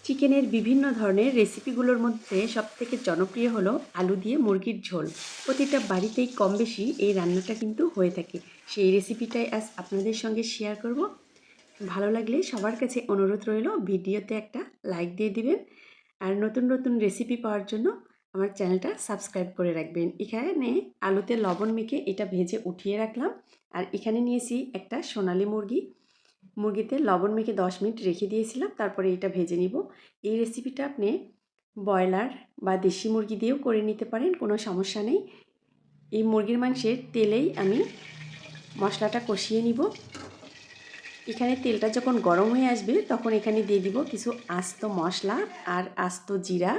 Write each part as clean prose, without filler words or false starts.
চিকেনের বিভিন্ন ধরনের রেসিপিগুলোর মধ্যে সবথেকে জনপ্রিয় হলো আলু দিয়ে মুরগির ঝোল। প্রতিটা বাড়িতেই কম বেশি এই রান্নাটা কিন্তু হয়ে থাকে। সেই রেসিপিটাই আজ আপনাদের সঙ্গে শেয়ার করব। ভালো লাগলে সবার কাছে অনুরোধ রইল ভিডিওতে একটা লাইক দিয়ে দিবেন। আর নতুন নতুন রেসিপি পাওয়ার জন্য আমার চ্যানেলটা সাবস্ক্রাইব করে রাখবেন। এখানে আলুতে লবণ মেখে এটা ভেজে উঠিয়ে রাখলাম। আর এখানে নিয়েছি একটা সোনালী মুরগি। মুরগিতে লবণ মেখে 10 মিনিট রেখে দিয়েছিলাম, তারপরে এটা ভেজে নিব। এই রেসিপিটা আপনি ব্রয়লার বা দেশি মুরগি দিয়েও করে নিতে পারেন, কোনো সমস্যা নেই। এই মুরগির মাংসের তেলেই আমি মশলাটা কষিয়ে নিব। এখানে তেলটা যখন গরম হয়ে আসবে তখন এখানে দিয়ে দিব কিছু আস্ত মশলা আর আস্ত জিরা।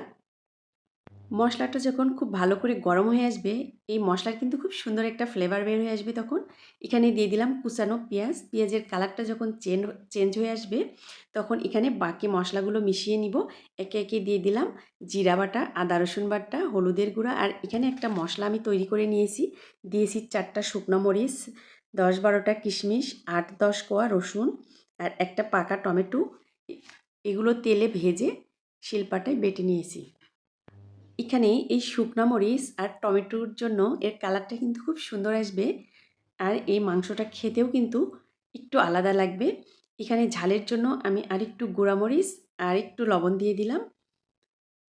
মশলাটা যখন খুব ভালো করে গরম হয়ে আসবে, এই মশলার কিন্তু খুব সুন্দর একটা ফ্লেভার বের হয়ে আসবে। তখন এখানে দিয়ে দিলাম কুচানো পেঁয়াজ। পেঁয়াজের কালারটা যখন চেঞ্জ হয়ে আসবে তখন এখানে বাকি মশলাগুলো মিশিয়ে নিব। একে একে দিয়ে দিলাম জিরা বাটা, আদা রসুন বাটা, হলুদের গুঁড়া। আর এখানে একটা মশলা আমি তৈরি করে নিয়েছি। দিয়েছি 4টা শুকনো মরিচ, 10-12টা কিশমিশ, 8-10 কোয়া রসুন আর একটা পাকা টমেটো। এগুলো তেলে ভেজে শিলপাটায় বেটে নিয়েছি। এখানে এই শুকনো মরিচ আর টমেটোর জন্য এর কালারটা কিন্তু খুব সুন্দর আসবে। আর এই মাংসটা খেতেও কিন্তু একটু আলাদা লাগবে। এখানে ঝালের জন্য আমি আরেকটু গুঁড়ামরিচ আর একটু লবণ দিয়ে দিলাম।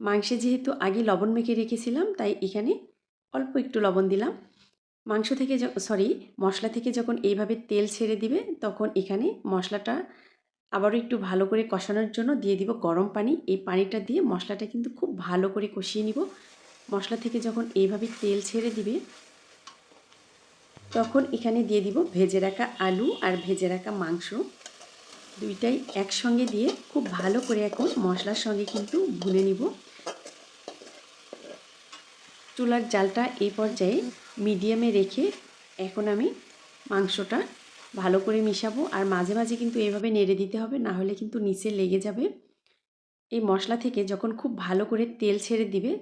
মাংসে যেহেতু আগে লবণ মেখে রেখেছিলাম তাই এখানে অল্প একটু লবণ দিলাম। মাংস থেকে মশলা থেকে যখন এইভাবে তেল ছেড়ে দিবে তখন এখানে মশলাটা আবারও একটু ভালো করে কষানোর জন্য দিয়ে দিব গরম পানি। এই পানিটা দিয়ে মশলাটা কিন্তু খুব ভালো করে কষিয়ে নিব। মশলা থেকে যখন এইভাবে তেল ছেড়ে দিবে তখন এখানে দিয়ে দিব ভেজে রাখা আলু আর ভেজে রাখা মাংস। দুইটাই একসঙ্গে দিয়ে খুব ভালো করে এখন মশলার সঙ্গে কিন্তু ভুনে নিব। চুলার জালটা এই পর্যায়ে মিডিয়ামে রেখে এখন আমি মাংসটা ভালো করে মিশাবো। আর মাঝে মাঝে কিন্তু এভাবে নেড়ে দিতে হবে, না হলে কিন্তু নিচে লেগে যাবে। এই মশলা থেকে যখন খুব ভালো করে তেল ছেড়ে দিবে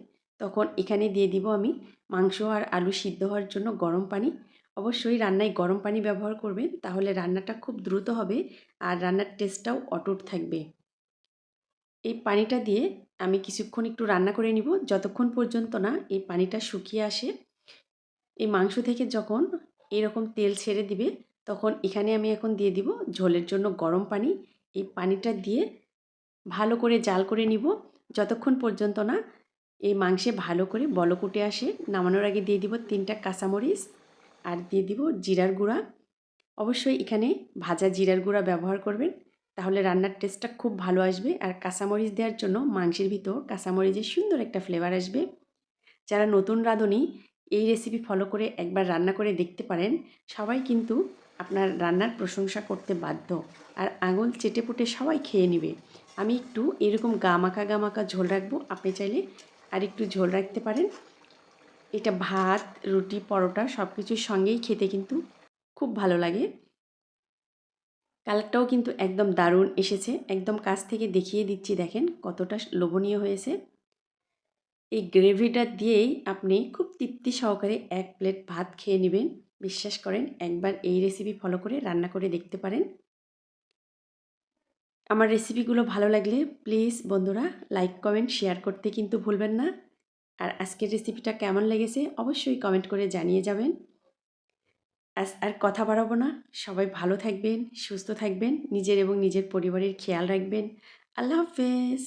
তখন এখানে দিয়ে দিব আমি মাংস আর আলু সিদ্ধ হওয়ার জন্য গরম পানি। অবশ্যই রান্নায় গরম পানি ব্যবহার করবেন, তাহলে রান্নাটা খুব দ্রুত হবে আর রান্নার টেস্টটাও অটুট থাকবে। এই পানিটা দিয়ে আমি কিছুক্ষণ একটু রান্না করে নিব, যতক্ষণ পর্যন্ত না এই পানিটা শুকিয়ে আসে। এই মাংস থেকে যখন এরকম তেল ছেড়ে দিবে তখন এখানে আমি এখন দিয়ে দিব ঝোলের জন্য গরম পানি। এই পানিটা দিয়ে ভালো করে জাল করে নিব যতক্ষণ পর্যন্ত না এই মাংসে ভালো করে বলক উঠে আসে। নামানোর আগে দিয়ে দিব 3টা কাঁচামরিচ আর দিয়ে দিব জিরার গুঁড়া। অবশ্যই এখানে ভাজা জিরার গুঁড়া ব্যবহার করবেন, তাহলে রান্নার টেস্টটা খুব ভালো আসবে। আর কাঁচামরিচ দেওয়ার জন্য মাংসের ভিতর কাঁচামরিচের সুন্দর একটা ফ্লেভার আসবে। যারা নতুন রাঁধুনি এই রেসিপি ফলো করে একবার রান্না করে দেখতে পারেন। সবাই কিন্তু আপনার রান্নার প্রশংসা করতে বাধ্য আর আঙুল চেটেপুটে সবাই খেয়ে নেবে। আমি একটু এরকম গামাখা ঝোল রাখবো, আপনি চাইলে আর একটু ঝোল রাখতে পারেন। এটা ভাত, রুটি, পরোটা সব কিছুর সঙ্গেই খেতে কিন্তু খুব ভালো লাগে। কালারটাও কিন্তু একদম দারুণ এসেছে। একদম কাছ থেকে দেখিয়ে দিচ্ছি, দেখেন কতটা লোভনীয় হয়েছে। এই গ্রেভিটা দিয়েই আপনি খুব তৃপ্তি সহকারে 1 প্লেট ভাত খেয়ে নেবেন। বিশ্বাস করেন, একবার এই রেসিপি ফলো করে রান্না করে দেখতে পারেন। আমার রেসিপিগুলো ভালো লাগলে প্লিজ বন্ধুরা লাইক, কমেন্ট, শেয়ার করতে কিন্তু ভুলবেন না। আর আজকের রেসিপিটা কেমন লেগেছে অবশ্যই কমেন্ট করে জানিয়ে যাবেন। আর কথা বাড়াবো না, সবাই ভালো থাকবেন, সুস্থ থাকবেন, নিজের এবং নিজের পরিবারের খেয়াল রাখবেন। আল্লাহ হাফেজ।